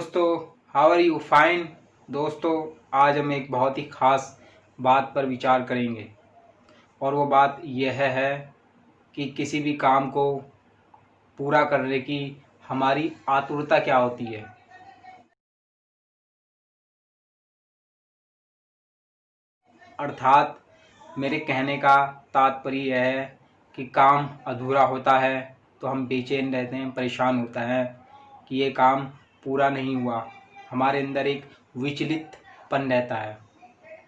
दोस्तों, how are you? Fine. दोस्तों, आज हम एक बहुत ही ख़ास बात पर विचार करेंगे और वो बात यह है कि किसी भी काम को पूरा करने की हमारी आतुरता क्या होती है। अर्थात मेरे कहने का तात्पर्य यह है कि काम अधूरा होता है तो हम बेचैन रहते हैं, परेशान होता है कि ये काम पूरा नहीं हुआ। हमारे अंदर एक विचलितपन रहता है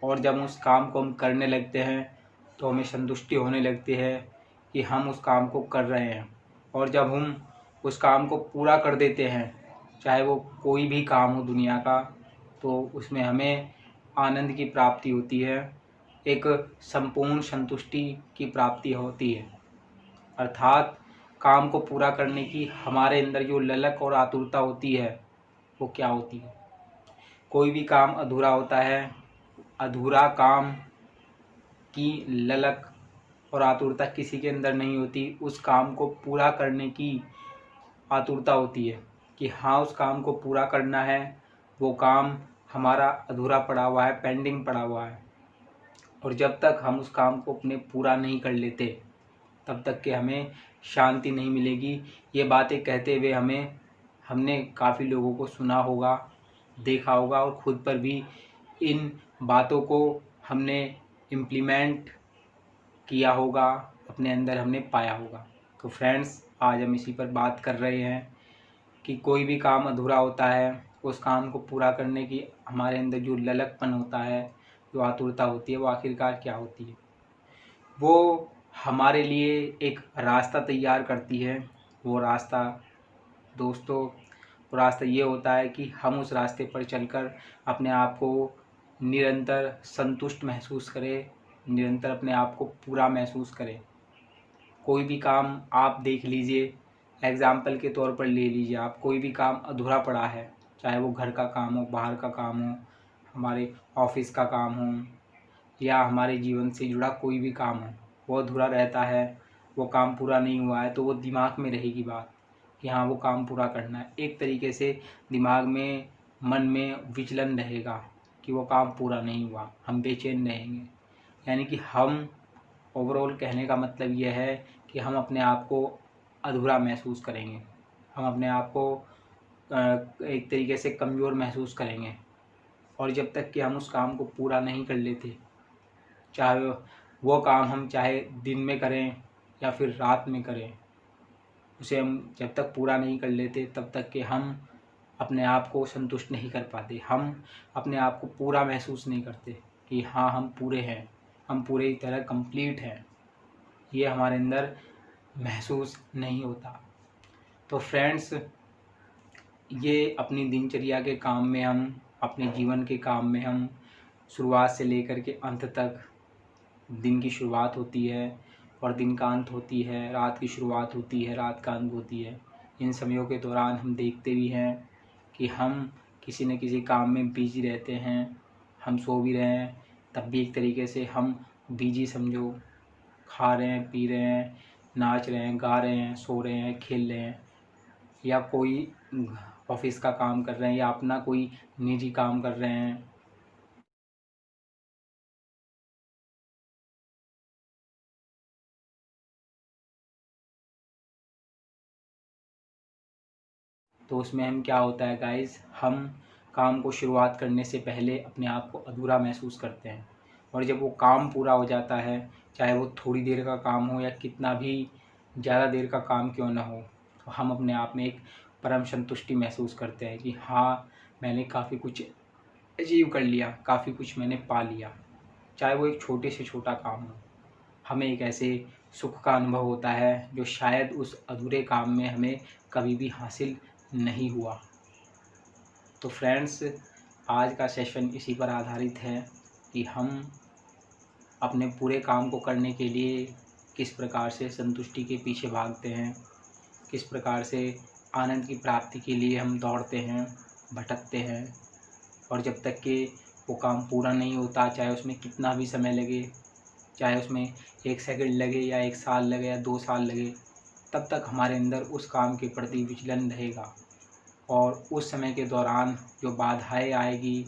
और जब उस काम को हम करने लगते हैं तो हमें संतुष्टि होने लगती है कि हम उस काम को कर रहे हैं। और जब हम उस काम को पूरा कर देते हैं, चाहे वो कोई भी काम हो दुनिया का, तो उसमें हमें आनंद की प्राप्ति होती है, एक संपूर्ण संतुष्टि की प्राप्ति होती है। अर्थात काम को पूरा करने की हमारे अंदर जो ललक और आतुरता होती है वो क्या होती है। कोई भी काम अधूरा होता है, अधूरा काम की ललक और आतुरता किसी के अंदर नहीं होती। उस काम को पूरा करने की आतुरता होती है कि हाँ, उस काम को पूरा करना है। वो काम हमारा अधूरा पड़ा हुआ है, पेंडिंग पड़ा हुआ है, और जब तक हम उस काम को अपने पूरा नहीं कर लेते तब तक के हमें शांति नहीं मिलेगी। ये बातें कहते हुए हमने काफ़ी लोगों को सुना होगा, देखा होगा, और ख़ुद पर भी इन बातों को हमने इम्प्लीमेंट किया होगा, अपने अंदर हमने पाया होगा। तो फ्रेंड्स, आज हम इसी पर बात कर रहे हैं कि कोई भी काम अधूरा होता है, उस काम को पूरा करने की हमारे अंदर जो ललकपन होता है, जो आतुरता होती है, वो आखिरकार क्या होती है। वो हमारे लिए एक रास्ता तैयार करती है। वो रास्ता दोस्तों, वो रास्ता ये होता है कि हम उस रास्ते पर चलकर अपने आप को निरंतर संतुष्ट महसूस करें, निरंतर अपने आप को पूरा महसूस करें। कोई भी काम आप देख लीजिए, एग्ज़ाम्पल के तौर पर ले लीजिए आप, कोई भी काम अधूरा पड़ा है, चाहे वो घर का काम हो, बाहर का काम हो, हमारे ऑफिस का काम हो, या हमारे जीवन से जुड़ा कोई भी काम हो, वो अधूरा रहता है, वो काम पूरा नहीं हुआ है, तो वो दिमाग में रहेगी बात कि हाँ, वो काम पूरा करना है। एक तरीके से दिमाग में, मन में विचलन रहेगा कि वो काम पूरा नहीं हुआ, हम बेचैन रहेंगे। यानी कि हम ओवरऑल कहने का मतलब यह है कि हम अपने आप को अधूरा महसूस करेंगे, हम अपने आप को एक तरीके से कमज़ोर महसूस करेंगे। और जब तक कि हम उस काम को पूरा नहीं कर लेते, चाहे वो काम हम चाहे दिन में करें या फिर रात में करें, उसे हम जब तक पूरा नहीं कर लेते तब तक कि हम अपने आप को संतुष्ट नहीं कर पाते। हम अपने आप को पूरा महसूस नहीं करते कि हाँ, हम पूरे हैं, हम पूरी तरह कंप्लीट हैं। ये हमारे अंदर महसूस नहीं होता। तो फ्रेंड्स, ये अपनी दिनचर्या के काम में हम, अपने जीवन के काम में हम, शुरुआत से लेकर के अंत तक, दिन की शुरुआत होती है और दिन का अंत होती है, रात की शुरुआत होती है, रात का अंत होती है। इन समयों के दौरान हम देखते भी हैं कि हम किसी न किसी काम में बिजी रहते हैं। हम सो भी रहे हैं तब भी एक तरीके से हम बिजी समझो, खा रहे हैं, पी रहे हैं, नाच रहे हैं, गा रहे हैं, सो रहे हैं, खेल रहे हैं, या कोई ऑफिस का काम कर रहे हैं या अपना कोई निजी काम कर रहे हैं। तो उसमें हम क्या होता है गाइस, हम काम को शुरुआत करने से पहले अपने आप को अधूरा महसूस करते हैं, और जब वो काम पूरा हो जाता है, चाहे वो थोड़ी देर का काम हो या कितना भी ज़्यादा देर का काम क्यों ना हो, तो हम अपने आप में एक परम संतुष्टि महसूस करते हैं कि हाँ, मैंने काफ़ी कुछ अचीव कर लिया, काफ़ी कुछ मैंने पा लिया। चाहे वो एक छोटे से छोटा काम हो, हमें एक ऐसे सुख का अनुभव होता है जो शायद उस अधूरे काम में हमें कभी भी हासिल नहीं हुआ। तो फ्रेंड्स, आज का सेशन इसी पर आधारित है कि हम अपने पूरे काम को करने के लिए किस प्रकार से संतुष्टि के पीछे भागते हैं, किस प्रकार से आनंद की प्राप्ति के लिए हम दौड़ते हैं, भटकते हैं, और जब तक कि वो काम पूरा नहीं होता, चाहे उसमें कितना भी समय लगे, चाहे उसमें 1 सेकंड लगे या 1 साल लगे या 2 साल लगे, तब तक हमारे अंदर उस काम के प्रति विचलन रहेगा और उस समय के दौरान जो बाधाएं आएगी,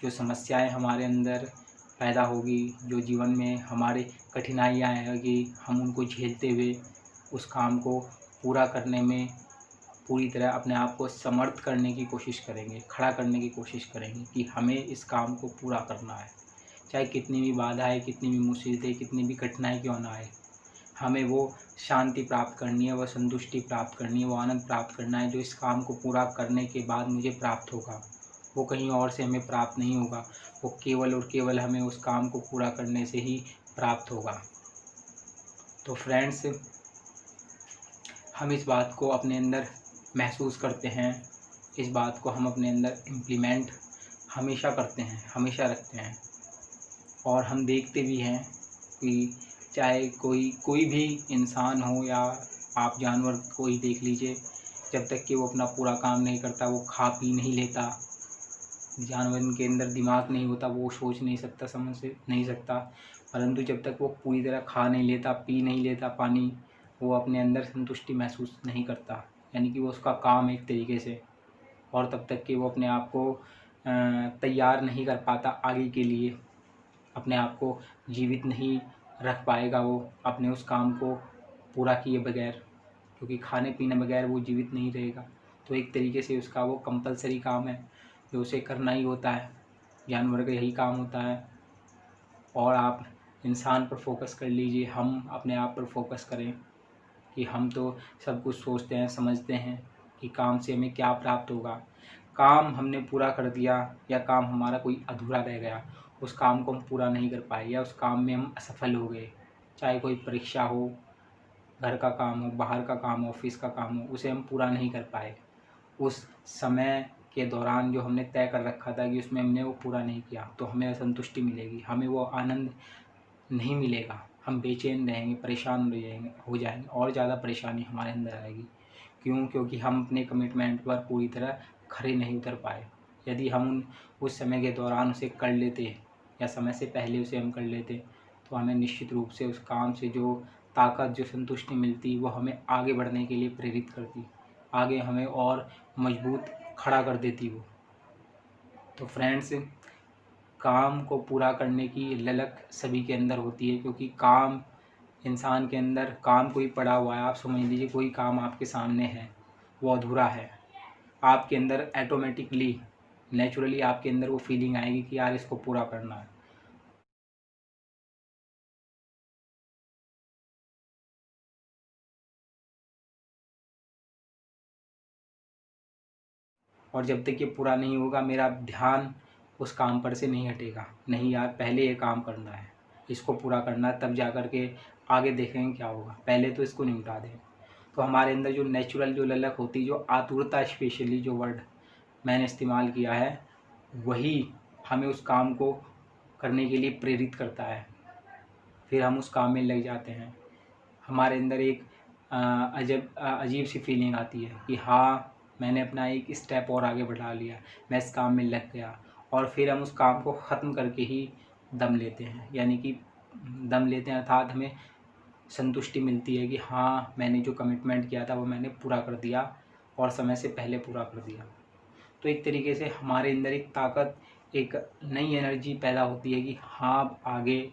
जो समस्याएं हमारे अंदर पैदा होगी, जो जीवन में हमारे कठिनाइयाँ आएगी, हम उनको झेलते हुए उस काम को पूरा करने में पूरी तरह अपने आप को समर्थ करने की कोशिश करेंगे, खड़ा करने की कोशिश करेंगे कि हमें इस काम को पूरा करना है। चाहे कितनी भी बाधाएं, कितनी भी मुसीबतें, कितनी भी कठिनाई क्यों ना आए, हमें वो शांति प्राप्त करनी है, वो संतुष्टि प्राप्त करनी है, वो आनंद प्राप्त करना है जो इस काम को पूरा करने के बाद मुझे प्राप्त होगा। वो कहीं और से हमें प्राप्त नहीं होगा, वो केवल और केवल हमें उस काम को पूरा करने से ही प्राप्त होगा। तो फ्रेंड्स, हम इस बात को अपने अंदर महसूस करते हैं, इस बात को हम अपने अंदर इम्प्लीमेंट हमेशा करते हैं, हमेशा रखते हैं। और हम देखते भी हैं कि चाहे कोई भी इंसान हो या आप जानवर को ही देख लीजिए, जब तक कि वो अपना पूरा काम नहीं करता, वो खा पी नहीं लेता, जानवर के अंदर दिमाग नहीं होता, वो सोच नहीं सकता, समझ नहीं सकता, परंतु जब तक वो पूरी तरह खा नहीं लेता, पी नहीं लेता पानी, वो अपने अंदर संतुष्टि महसूस नहीं करता, यानी कि वो उसका काम एक तरीके से, और तब तक कि वो अपने आप को तैयार नहीं कर पाता आगे के लिए, अपने आप को जीवित नहीं रख पाएगा वो अपने उस काम को पूरा किए बगैर, क्योंकि खाने पीने बगैर वो जीवित नहीं रहेगा। तो एक तरीके से उसका वो कंपलसरी काम है जो उसे करना ही होता है, जानवर का यही काम होता है। और आप इंसान पर फोकस कर लीजिए, हम अपने आप पर फोकस करें कि हम तो सब कुछ सोचते हैं, समझते हैं कि काम से हमें क्या प्राप्त होगा। काम हमने पूरा कर दिया या काम हमारा कोई अधूरा रह गया, उस काम को हम पूरा नहीं कर पाए या उस काम में हम असफल हो गए, चाहे कोई परीक्षा हो, घर का काम हो, बाहर का काम हो, ऑफिस का काम हो, उसे हम पूरा नहीं कर पाए, उस समय के दौरान जो हमने तय कर रखा था कि उसमें हमने वो पूरा नहीं किया, तो हमें असंतुष्टि मिलेगी, हमें वो आनंद नहीं मिलेगा, हम बेचैन रहेंगे, परेशान हो जाएंगे और ज़्यादा परेशानी हमारे अंदर आएगी। क्यों? क्योंकि हम अपने कमिटमेंट पर पूरी तरह खरे नहीं उतर पाए। यदि हम उस समय के दौरान उसे कर लेते या समय से पहले उसे हम कर लेते, तो हमें निश्चित रूप से उस काम से जो ताकत, जो संतुष्टि मिलती, वो हमें आगे बढ़ने के लिए प्रेरित करती, आगे हमें और मजबूत खड़ा कर देती वो। तो फ्रेंड्स, काम को पूरा करने की ललक सभी के अंदर होती है, क्योंकि काम इंसान के अंदर, काम कोई पड़ा हुआ है, आप समझ लीजिए कोई काम आपके सामने है, वो अधूरा है, आपके अंदर ऑटोमेटिकली, नेचुरली आपके अंदर वो फीलिंग आएगी कि यार इसको पूरा करना है। और जब तक ये पूरा नहीं होगा, मेरा ध्यान उस काम पर से नहीं हटेगा, नहीं यार पहले ये काम करना है, इसको पूरा करना है, तब जा कर के आगे देखेंगे क्या होगा, पहले तो इसको निपटा दें। तो हमारे अंदर जो नेचुरल जो ललक होती, जो आतुरता, स्पेशली जो वर्ड मैंने इस्तेमाल किया है, वही हमें उस काम को करने के लिए प्रेरित करता है। फिर हम उस काम में लग जाते हैं, हमारे अंदर एक अजीब सी फीलिंग आती है कि हाँ, मैंने अपना एक स्टेप और आगे बढ़ा लिया, मैं इस काम में लग गया, और फिर हम उस काम को ख़त्म करके ही दम लेते हैं, यानी कि दम लेते हैं अर्थात हमें संतुष्टि मिलती है कि हाँ, मैंने जो कमिटमेंट किया था वो मैंने पूरा कर दिया और समय से पहले पूरा कर दिया। तो एक तरीके से हमारे अंदर एक ताकत, एक नई एनर्जी पैदा होती है कि हाँ, आगे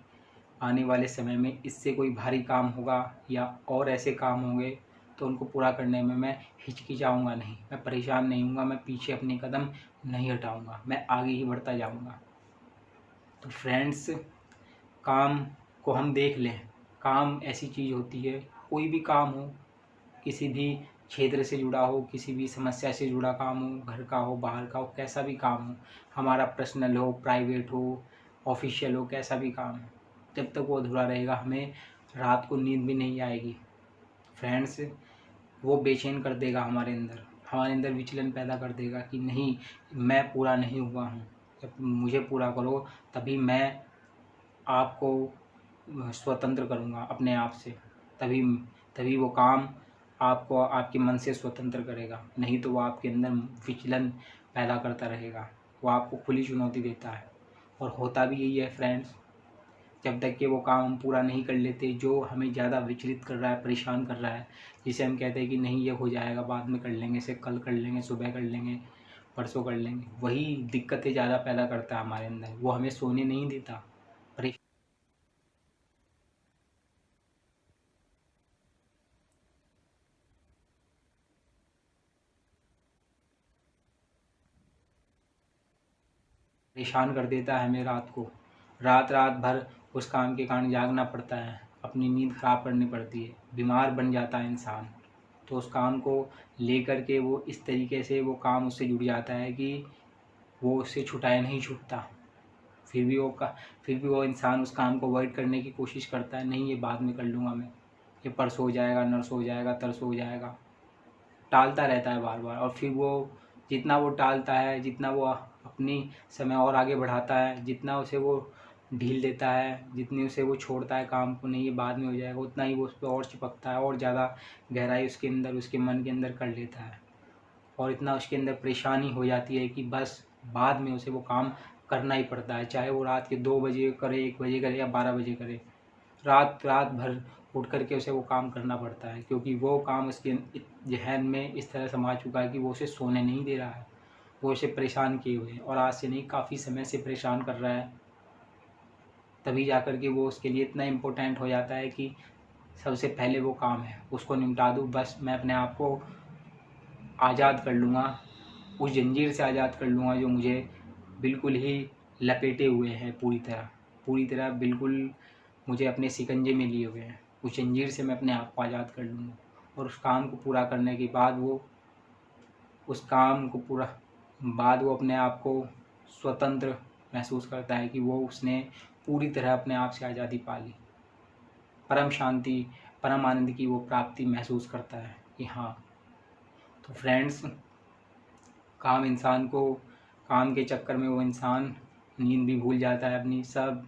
आने वाले समय में इससे कोई भारी काम होगा या और ऐसे काम होंगे, तो उनको पूरा करने में मैं हिचकिचाऊंगा नहीं, मैं परेशान नहीं हूँगा, मैं पीछे अपने कदम नहीं हटाऊंगा, मैं आगे ही बढ़ता जाऊंगा। तो फ्रेंड्स, काम को हम देख लें, काम ऐसी चीज़ होती है, कोई भी काम हो, किसी भी क्षेत्र से जुड़ा हो, किसी भी समस्या से जुड़ा काम हो, घर का हो, बाहर का हो, कैसा भी काम हो, हमारा पर्सनल हो, प्राइवेट हो, ऑफिशियल हो, कैसा भी काम हो, जब तक वो अधूरा रहेगा, हमें रात को नींद भी नहीं आएगी। फ्रेंड्स, वो बेचैन कर देगा हमारे अंदर विचलन पैदा कर देगा कि नहीं, मैं पूरा नहीं हुआ हूँ, जब मुझे पूरा करो तभी मैं आपको स्वतंत्र करूँगा अपने आप से, तभी तभी वो काम आपको आपके मन से स्वतंत्र करेगा, नहीं तो वो आपके अंदर विचलन पैदा करता रहेगा, वो आपको खुली चुनौती देता है। और होता भी यही है फ्रेंड्स, जब तक कि वो काम हम पूरा नहीं कर लेते, जो हमें ज़्यादा विचलित कर रहा है, परेशान कर रहा है, जिसे हम कहते हैं कि नहीं ये हो जाएगा, बाद में कर लेंगे, इसे कल कर लेंगे, सुबह कर लेंगे, परसों कर लेंगे, वही दिक्कतें ज़्यादा पैदा करता है हमारे अंदर। वो हमें सोने नहीं देता। परेशान कर देता है हमें रात को। रात रात भर उस काम के कारण जागना पड़ता है, अपनी नींद खराब करनी पड़ती है, बीमार बन जाता है इंसान। तो उस काम को लेकर के वो इस तरीके से वो काम उससे जुड़ जाता है कि वो उससे छुटाया नहीं छूटता। फिर भी वो इंसान उस काम को अवॉइड करने की कोशिश करता है, नहीं ये बाद में कर लूँगा मैं, ये परसों हो जाएगा, नरसों हो जाएगा, तरसों हो जाएगा, टालता रहता है बार बार। और फिर वो जितना वो टालता है, जितना वो अपनी समय और आगे बढ़ाता है, जितना उसे वो ढील देता है, जितनी उसे वो छोड़ता है काम को, नहीं ये बाद में हो जाएगा, उतना ही वो उस पर और चिपकता है और ज़्यादा गहराई उसके अंदर, उसके मन के अंदर कर लेता है। और इतना उसके अंदर परेशानी हो जाती है कि बस बाद में उसे वो काम करना ही पड़ता है, चाहे वो रात के 2 बजे करे, 1 बजे करे या 12 बजे करे। रात रात भर उठ कर के उसे वो काम करना पड़ता है, क्योंकि वो काम उसके ज़हन में इस तरह समा चुका है कि वो उसे सोने नहीं दे रहा है, वो उसे परेशान किए हुए है, और आज से नहीं, काफ़ी समय से परेशान कर रहा है। तभी जा कर के वो उसके लिए इतना इम्पोर्टेंट हो जाता है कि सबसे पहले वो काम है उसको निपटा दूँ, बस मैं अपने आप को आज़ाद कर लूँगा, उस जंजीर से आज़ाद कर लूँगा जो मुझे बिल्कुल ही लपेटे हुए हैं, पूरी तरह बिल्कुल मुझे अपने शिकंजे में लिए हुए हैं। उस जंजीर से मैं अपने आप को आज़ाद कर लूँगा, और उस काम को पूरा करने के बाद वो अपने आप को स्वतंत्र महसूस करता है कि वो उसने पूरी तरह अपने आप से आज़ादी पा ली। परम शांति, परम आनंद की वो प्राप्ति महसूस करता है कि हाँ। तो फ्रेंड्स, काम के चक्कर में वो इंसान नींद भी भूल जाता है, अपनी सब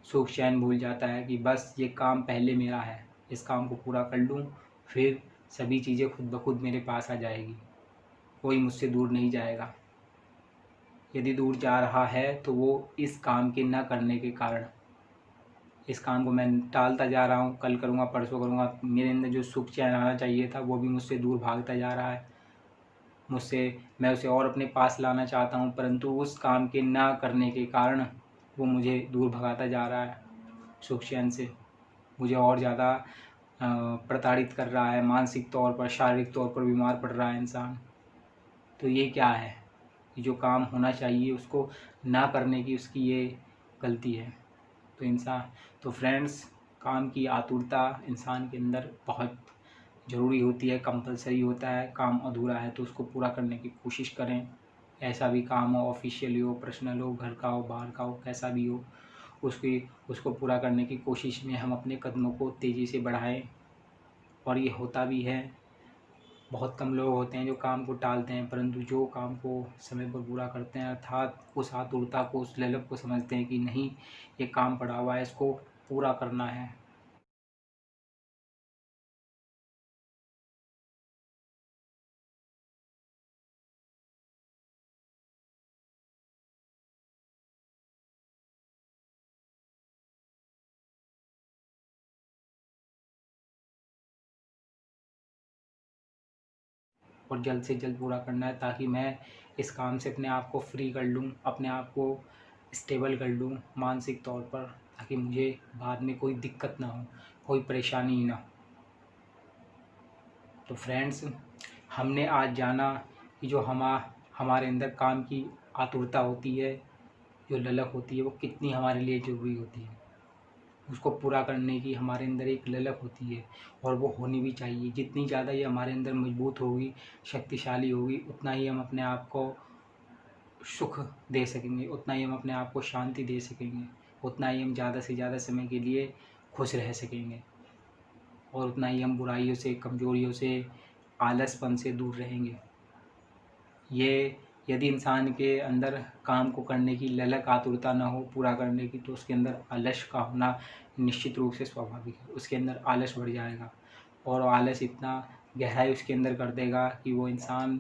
सुख चैन भूल जाता है कि बस ये काम पहले मेरा है, इस काम को पूरा कर लूँ, फिर सभी चीज़ें खुद ब खुद मेरे पास आ जाएगी, कोई मुझसे दूर नहीं जाएगा। यदि दूर जा रहा है तो वो इस काम के न करने के कारण, इस काम को मैं टालता जा रहा हूँ, कल करूँगा, परसों करूँगा, मेरे अंदर जो सुख चैन आना चाहिए था वो भी मुझसे दूर भागता जा रहा है। मैं उसे और अपने पास लाना चाहता हूँ, परंतु उस काम के ना करने के कारण वो मुझे दूर भगाता जा रहा है सुख चैन से, मुझे और ज़्यादा प्रताड़ित कर रहा है, मानसिक तौर पर, शारीरिक तौर पर बीमार पड़ रहा है इंसान। तो ये क्या है? जो काम होना चाहिए उसको ना करने की उसकी ये गलती है। तो फ्रेंड्स, काम की आतुरता इंसान के अंदर बहुत ज़रूरी होती है, कंपलसरी होता है। काम अधूरा है तो उसको पूरा करने की कोशिश करें। ऐसा भी काम हो, ऑफिशियल हो, पर्सनल हो, घर का हो, बाहर का हो, कैसा भी हो, उसको पूरा करने की कोशिश में हम अपने कदमों को तेज़ी से बढ़ाएं। और ये होता भी है। बहुत कम लोग होते हैं जो काम को टालते हैं, परंतु जो काम को समय पर पूरा करते हैं, अर्थात उस आतुरता को, उस ललक को समझते हैं कि नहीं ये काम पड़ा हुआ है, इसको पूरा करना है। और जल्द से जल्द पूरा करना है, ताकि मैं इस काम से अपने आप को फ्री कर लूँ, अपने आप को स्टेबल कर लूँ मानसिक तौर पर, ताकि मुझे बाद में कोई दिक्कत ना हो, कोई परेशानी ना हो। तो फ्रेंड्स, हमने आज जाना कि जो हमारे अंदर काम की आतुरता होती है, जो ललक होती है, वो कितनी हमारे लिए ज़रूरी होती है। उसको पूरा करने की हमारे अंदर एक ललक होती है, और वो होनी भी चाहिए। जितनी ज़्यादा ये हमारे अंदर मजबूत होगी, शक्तिशाली होगी, उतना ही हम अपने आप को सुख दे सकेंगे, उतना ही हम अपने आप को शांति दे सकेंगे, उतना ही हम ज़्यादा से ज़्यादा समय के लिए खुश रह सकेंगे, और उतना ही हम बुराइयों से, कमज़ोरियों से, आलसपन से दूर रहेंगे। ये यदि इंसान के अंदर काम को करने की ललक, आतुरता ना हो पूरा करने की, तो उसके अंदर आलस का होना निश्चित रूप से स्वाभाविक है। उसके अंदर आलस बढ़ जाएगा, और आलस इतना गहराई उसके अंदर कर देगा कि वो इंसान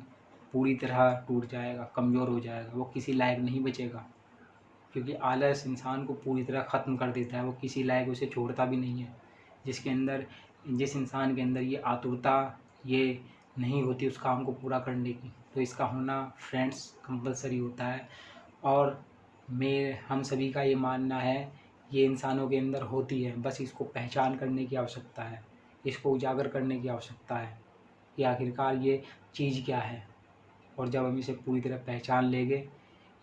पूरी तरह टूट जाएगा, कमज़ोर हो जाएगा, वो किसी लायक नहीं बचेगा। क्योंकि आलस इंसान को पूरी तरह ख़त्म कर देता है, वो किसी लायक उसे छोड़ता भी नहीं है। जिस इंसान के अंदर ये आतुरता ये नहीं होती उस काम को पूरा करने की, तो इसका होना फ्रेंड्स कंपलसरी होता है। और हम सभी का ये मानना है, ये इंसानों के अंदर होती है, बस इसको पहचान करने की आवश्यकता है, इसको उजागर करने की आवश्यकता है कि आखिरकार ये चीज़ क्या है। और जब हम इसे पूरी तरह पहचान लेंगे,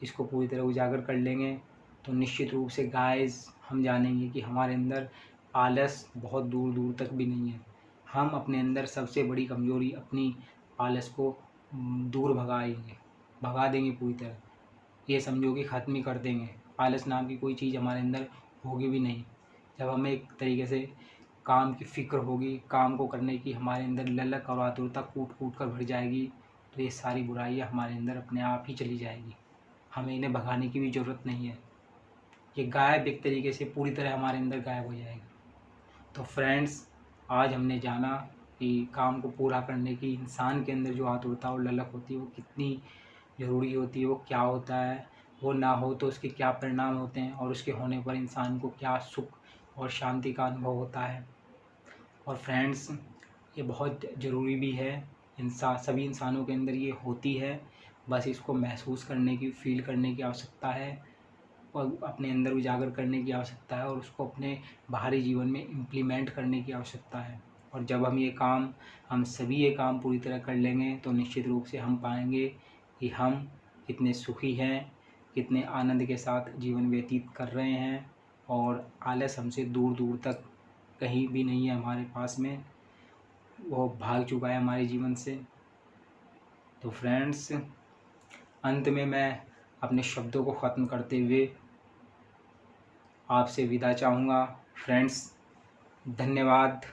इसको पूरी तरह उजागर कर लेंगे, तो निश्चित रूप से गाइस हम जानेंगे कि हमारे अंदर आलस बहुत दूर दूर तक भी नहीं है। हम अपने अंदर सबसे बड़ी कमज़ोरी अपनी आलस को दूर भगा देंगे पूरी तरह। ये समझो कि ख़त्म ही कर देंगे। आलस नाम की कोई चीज़ हमारे अंदर होगी भी नहीं। जब हमें एक तरीके से काम की फ़िक्र होगी, काम को करने की हमारे अंदर ललक और आतुरता कूट कूट कर भर जाएगी, तो ये सारी बुराइयाँ हमारे अंदर अपने आप ही चली जाएगी। हमें इन्हें भगाने की भी ज़रूरत नहीं है। ये गायब एक तरीके से पूरी तरह हमारे अंदर गायब हो जाएगा। तो फ्रेंड्स, आज हमने जाना कि काम को पूरा करने की इंसान के अंदर जो आतुरता और ललक होती है वो कितनी ज़रूरी होती है, वो क्या होता है, वो ना हो तो उसके क्या परिणाम होते हैं, और उसके होने पर इंसान को क्या सुख और शांति का अनुभव होता है। और फ्रेंड्स, ये बहुत ज़रूरी भी है, सभी इंसानों के अंदर ये होती है, बस इसको महसूस करने की, फील करने की आवश्यकता है और अपने अंदर उजागर करने की आवश्यकता है और उसको अपने बाहरी जीवन में इम्प्लीमेंट करने की आवश्यकता है। और जब हम सभी ये काम पूरी तरह कर लेंगे, तो निश्चित रूप से हम पाएंगे कि हम कितने सुखी हैं, कितने आनंद के साथ जीवन व्यतीत कर रहे हैं, और आलस हमसे दूर दूर तक कहीं भी नहीं है हमारे पास में, वो भाग चुका है हमारे जीवन से। तो फ्रेंड्स, अंत में मैं अपने शब्दों को ख़त्म करते हुए आपसे विदा चाहूँगा। फ्रेंड्स, धन्यवाद।